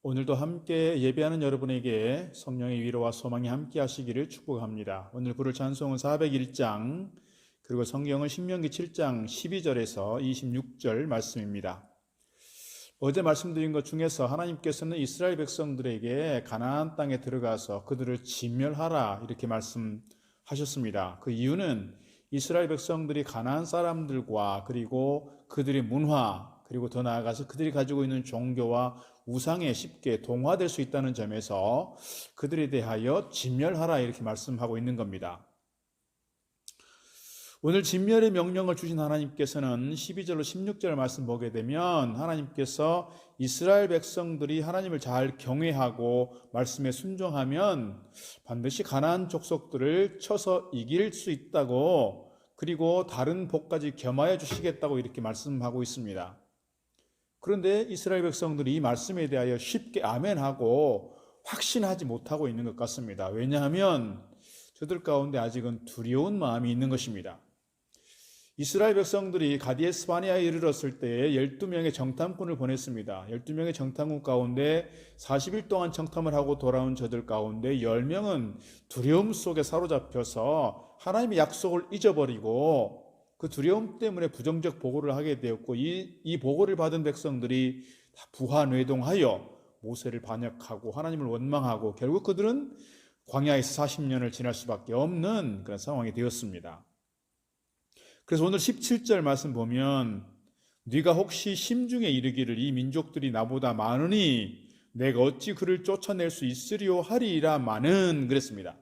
오늘도 함께 예배하는 여러분에게 성령의 위로와 소망이 함께 하시기를 축복합니다. 오늘 부를 찬송은 401장, 그리고 성경은 신명기 7장 12절에서 26절 말씀입니다. 어제 말씀드린 것 중에서 하나님께서는 이스라엘 백성들에게 가나안 땅에 들어가서 그들을 진멸하라 이렇게 말씀하셨습니다. 그 이유는 이스라엘 백성들이 가나안 사람들과 그리고 그들의 문화, 그리고 더 나아가서 그들이 가지고 있는 종교와 우상에 쉽게 동화될 수 있다는 점에서 그들에 대하여 진멸하라 이렇게 말씀하고 있는 겁니다. 오늘 진멸의 명령을 주신 하나님께서는 12절로 16절 말씀 보게 되면 하나님께서 이스라엘 백성들이 하나님을 잘 경외하고 말씀에 순종하면 반드시 가나안 족속들을 쳐서 이길 수 있다고, 그리고 다른 복까지 겸하여 주시겠다고 이렇게 말씀하고 있습니다. 그런데 이스라엘 백성들이 이 말씀에 대하여 쉽게 아멘하고 확신하지 못하고 있는 것 같습니다. 왜냐하면 저들 가운데 아직은 두려운 마음이 있는 것입니다. 이스라엘 백성들이 가디에스 바네아에 이르렀을 때에 12명의 정탐꾼을 보냈습니다. 12명의 정탐꾼 가운데 40일 동안 정탐을 하고 돌아온 저들 가운데 10명은 두려움 속에 사로잡혀서 하나님의 약속을 잊어버리고 그 두려움 때문에 부정적 보고를 하게 되었고, 이 보고를 받은 백성들이 다 부하뇌동하여 모세를 반역하고 하나님을 원망하고 결국 그들은 광야에서 40년을 지날 수밖에 없는 그런 상황이 되었습니다. 그래서 오늘 17절 말씀 보면 네가 혹시 심중에 이르기를 이 민족들이 나보다 많으니 내가 어찌 그를 쫓아낼 수 있으리요 하리라마는 그랬습니다.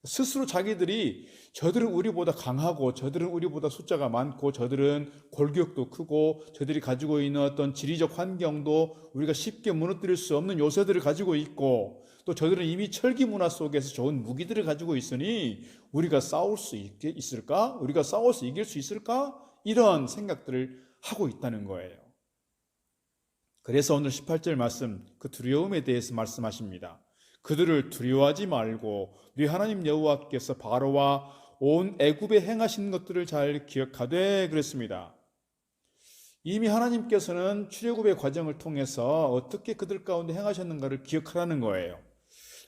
스스로 자기들이 저들은 우리보다 강하고 저들은 우리보다 숫자가 많고 저들은 골격도 크고 저들이 가지고 있는 어떤 지리적 환경도 우리가 쉽게 무너뜨릴 수 없는 요새들을 가지고 있고, 또 저들은 이미 철기 문화 속에서 좋은 무기들을 가지고 있으니 우리가 싸울 수 있을까? 우리가 싸워서 이길 수 있을까? 이런 생각들을 하고 있다는 거예요. 그래서 오늘 18절 말씀, 그 두려움에 대해서 말씀하십니다. 그들을 두려워하지 말고 네 하나님 여호와께서 바로와 온 애굽에 행하신 것들을 잘 기억하되 그랬습니다. 이미 하나님께서는 출애굽의 과정을 통해서 어떻게 그들 가운데 행하셨는가를 기억하라는 거예요.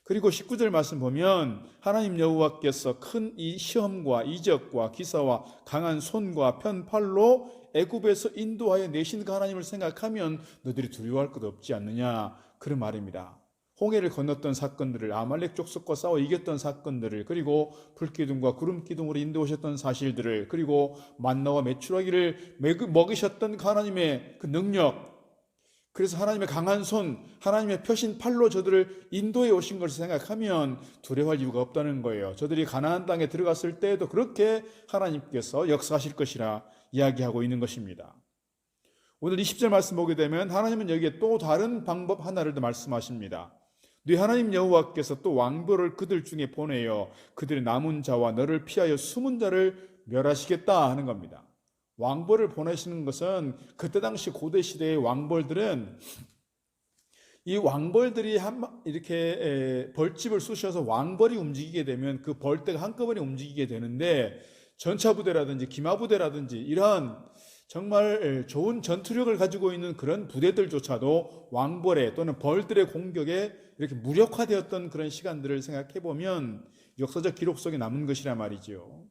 그리고 19절 말씀 보면 하나님 여호와께서 큰 이 시험과 이적과 기사와 강한 손과 편팔로 애굽에서 인도하여 내신 그 하나님을 생각하면 너희들이 두려워할 것 없지 않느냐, 그런 말입니다. 홍해를 건넜던 사건들을, 아말렉 족속과 싸워 이겼던 사건들을, 그리고 불기둥과 구름기둥으로 인도하셨던 사실들을, 그리고 만나와 메추라기를 먹이셨던 하나님의 그 능력, 그래서 하나님의 강한 손, 하나님의 펴신 팔로 저들을 인도해 오신 것을 생각하면 두려워할 이유가 없다는 거예요. 저들이 가나안 땅에 들어갔을 때에도 그렇게 하나님께서 역사하실 것이라 이야기하고 있는 것입니다. 오늘 20절 말씀 보게 되면 하나님은 여기에 또 다른 방법 하나를 더 말씀하십니다. 네 하나님 여호와께서 또 왕벌을 그들 중에 보내어 그들의 남은 자와 너를 피하여 숨은 자를 멸하시겠다 하는 겁니다. 왕벌을 보내시는 것은 그때 당시 고대 시대의 왕벌들은, 이 왕벌들이 이렇게 벌집을 쑤셔서 왕벌이 움직이게 되면 그 벌떼가 한꺼번에 움직이게 되는데, 전차부대라든지 기마부대라든지 이런 정말 좋은 전투력을 가지고 있는 그런 부대들조차도 왕벌의 또는 벌들의 공격에 이렇게 무력화되었던 그런 시간들을 생각해 보면 역사적 기록 속에 남은 것이란 말이죠.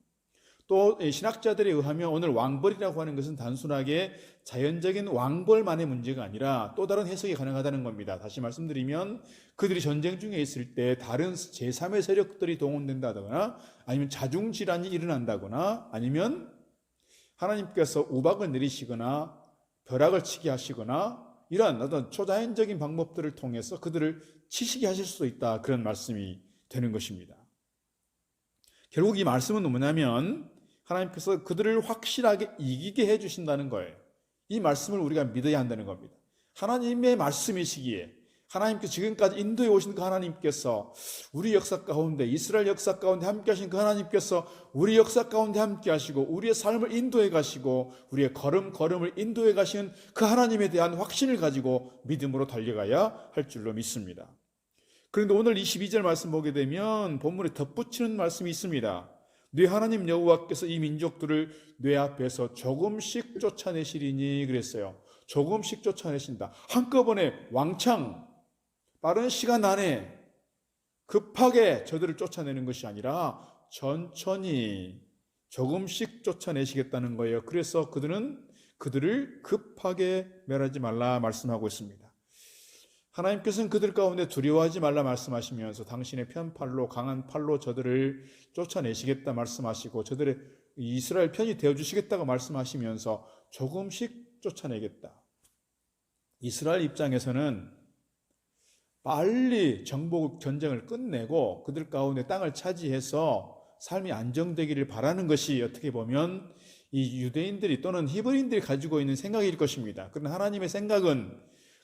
또 신학자들에 의하면 오늘 왕벌이라고 하는 것은 단순하게 자연적인 왕벌만의 문제가 아니라 또 다른 해석이 가능하다는 겁니다. 다시 말씀드리면 그들이 전쟁 중에 있을 때 다른 제3의 세력들이 동원된다거나 아니면 자중질환이 일어난다거나 아니면 하나님께서 우박을 내리시거나 벼락을 치게 하시거나 이런 어떤 초자연적인 방법들을 통해서 그들을 치시게 하실 수도 있다, 그런 말씀이 되는 것입니다. 결국 이 말씀은 뭐냐면 하나님께서 그들을 확실하게 이기게 해주신다는 거예요. 이 말씀을 우리가 믿어야 한다는 겁니다. 하나님의 말씀이시기에 하나님께서 지금까지 인도해 오신 그 하나님께서 우리 역사 가운데, 이스라엘 역사 가운데 함께 하신 그 하나님께서 우리 역사 가운데 함께 하시고 우리의 삶을 인도해 가시고 우리의 걸음걸음을 인도해 가시는 그 하나님에 대한 확신을 가지고 믿음으로 달려가야 할 줄로 믿습니다. 그런데 오늘 22절 말씀 보게 되면 본문에 덧붙이는 말씀이 있습니다. 네 하나님 여호와께서 이 민족들을 네 앞에서 조금씩 쫓아내시리니 그랬어요. 조금씩 쫓아내신다. 한꺼번에 왕창 빠른 시간 안에 급하게 저들을 쫓아내는 것이 아니라 천천히 조금씩 쫓아내시겠다는 거예요. 그래서 그들을 급하게 멸하지 말라 말씀하고 있습니다. 하나님께서는 그들 가운데 두려워하지 말라 말씀하시면서 당신의 편팔로 강한 팔로 저들을 쫓아내시겠다 말씀하시고 저들의 이스라엘 편이 되어주시겠다고 말씀하시면서 조금씩 쫓아내겠다. 이스라엘 입장에서는 빨리 정복 전쟁을 끝내고 그들 가운데 땅을 차지해서 삶이 안정되기를 바라는 것이 어떻게 보면 이 유대인들이 또는 히브리인들이 가지고 있는 생각일 것입니다. 그러나 하나님의 생각은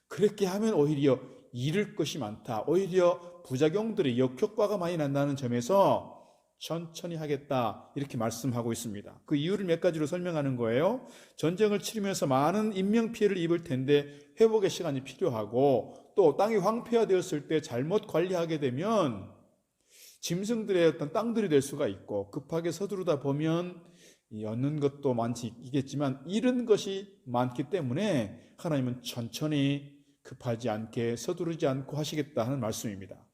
그렇게 하면 오히려 잃을 것이 많다. 오히려 부작용들이 역효과가 많이 난다는 점에서 천천히 하겠다 이렇게 말씀하고 있습니다. 그 이유를 몇 가지로 설명하는 거예요. 전쟁을 치르면서 많은 인명피해를 입을 텐데 회복의 시간이 필요하고 또 땅이 황폐화되었을 때 잘못 관리하게 되면 짐승들의 어떤 땅들이 될 수가 있고 급하게 서두르다 보면 얻는 것도 많겠지만 잃은 것이 많기 때문에 하나님은 천천히 급하지 않게 서두르지 않고 하시겠다 하는 말씀입니다.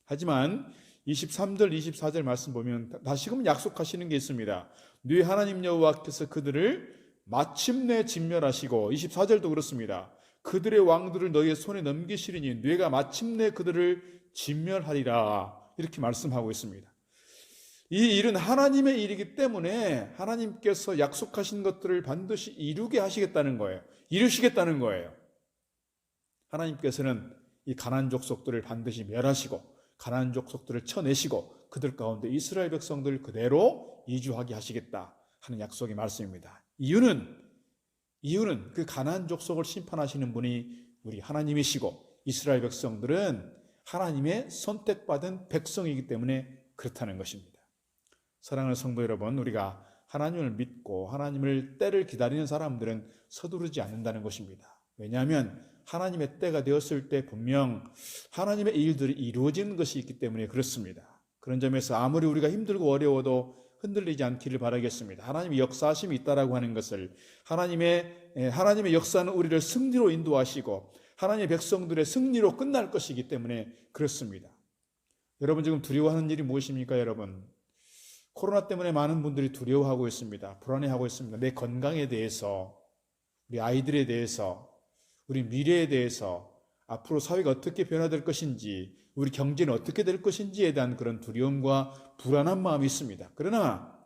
하지만 23절 24절 말씀 보면 다시금 약속하시는 게 있습니다. 네 하나님 여호와께서 그들을 마침내 진멸하시고 24절도 그렇습니다. 그들의 왕들을 너희의 손에 넘기시리니 네가 마침내 그들을 진멸하리라 이렇게 말씀하고 있습니다. 이 일은 하나님의 일이기 때문에 하나님께서 약속하신 것들을 반드시 이루게 하시겠다는 거예요. 이루시겠다는 거예요. 하나님께서는 이 가나안 족속들을 반드시 멸하시고 가나안 족속들을 쳐내시고 그들 가운데 이스라엘 백성들을 그대로 이주하게 하시겠다 하는 약속의 말씀입니다. 이유는 그 가나안 족속을 심판하시는 분이 우리 하나님이시고 이스라엘 백성들은 하나님의 선택받은 백성이기 때문에 그렇다는 것입니다. 사랑하는 성도 여러분, 우리가 하나님을 믿고 하나님을 때를 기다리는 사람들은 서두르지 않는다는 것입니다. 왜냐하면 하나님의 때가 되었을 때 분명 하나님의 일들이 이루어지는 것이 있기 때문에 그렇습니다. 그런 점에서 아무리 우리가 힘들고 어려워도 흔들리지 않기를 바라겠습니다. 하나님의 역사하심이 있다라고 하는 것을 하나님의 역사는 우리를 승리로 인도하시고 하나님의 백성들의 승리로 끝날 것이기 때문에 그렇습니다. 여러분 지금 두려워하는 일이 무엇입니까, 여러분? 코로나 때문에 많은 분들이 두려워하고 있습니다. 불안해하고 있습니다. 내 건강에 대해서, 우리 아이들에 대해서, 우리 미래에 대해서, 앞으로 사회가 어떻게 변화될 것인지, 우리 경제는 어떻게 될 것인지에 대한 그런 두려움과 불안한 마음이 있습니다. 그러나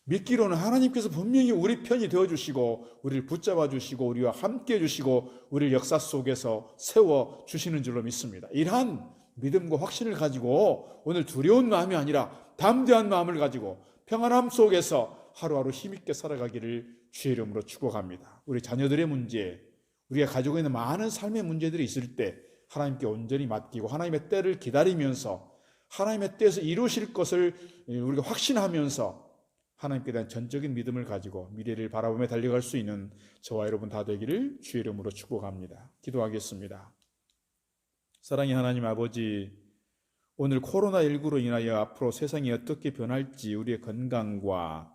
믿기로는 하나님께서 분명히 우리 편이 되어주시고 우리를 붙잡아 주시고 우리와 함께 해주시고 우리를 역사 속에서 세워주시는 줄로 믿습니다. 이러한 믿음과 확신을 가지고 오늘 두려운 마음이 아니라 담대한 마음을 가지고 평안함 속에서 하루하루 힘있게 살아가기를 주의 이름으로 축복합니다. 우리 자녀들의 문제, 우리가 가지고 있는 많은 삶의 문제들이 있을 때 하나님께 온전히 맡기고 하나님의 때를 기다리면서 하나님의 때에서 이루실 것을 우리가 확신하면서 하나님께 대한 전적인 믿음을 가지고 미래를 바라보며 달려갈 수 있는 저와 여러분 다 되기를 주의 이름으로 축복합니다. 기도하겠습니다. 사랑의 하나님 아버지, 오늘 코로나19로 인하여 앞으로 세상이 어떻게 변할지 우리의 건강과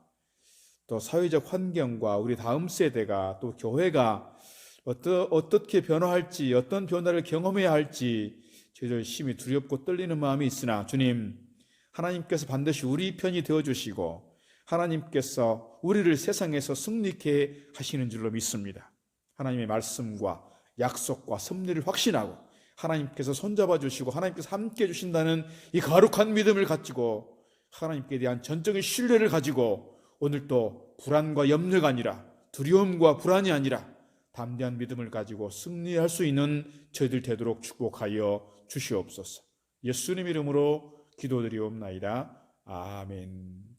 또 사회적 환경과 우리 다음 세대가 또 교회가 어떻게 변화할지 어떤 변화를 경험해야 할지 저희들 심히 두렵고 떨리는 마음이 있으나 주님, 하나님께서 반드시 우리 편이 되어주시고 하나님께서 우리를 세상에서 승리케 하시는 줄로 믿습니다. 하나님의 말씀과 약속과 섭리를 확신하고 하나님께서 손잡아 주시고 하나님께서 함께 해주신다는 이 거룩한 믿음을 가지고 하나님께 대한 전적인 신뢰를 가지고 오늘도 불안과 염려가 아니라 두려움과 불안이 아니라 담대한 믿음을 가지고 승리할 수 있는 저희들 되도록 축복하여 주시옵소서. 예수님 이름으로 기도드리옵나이다. 아멘.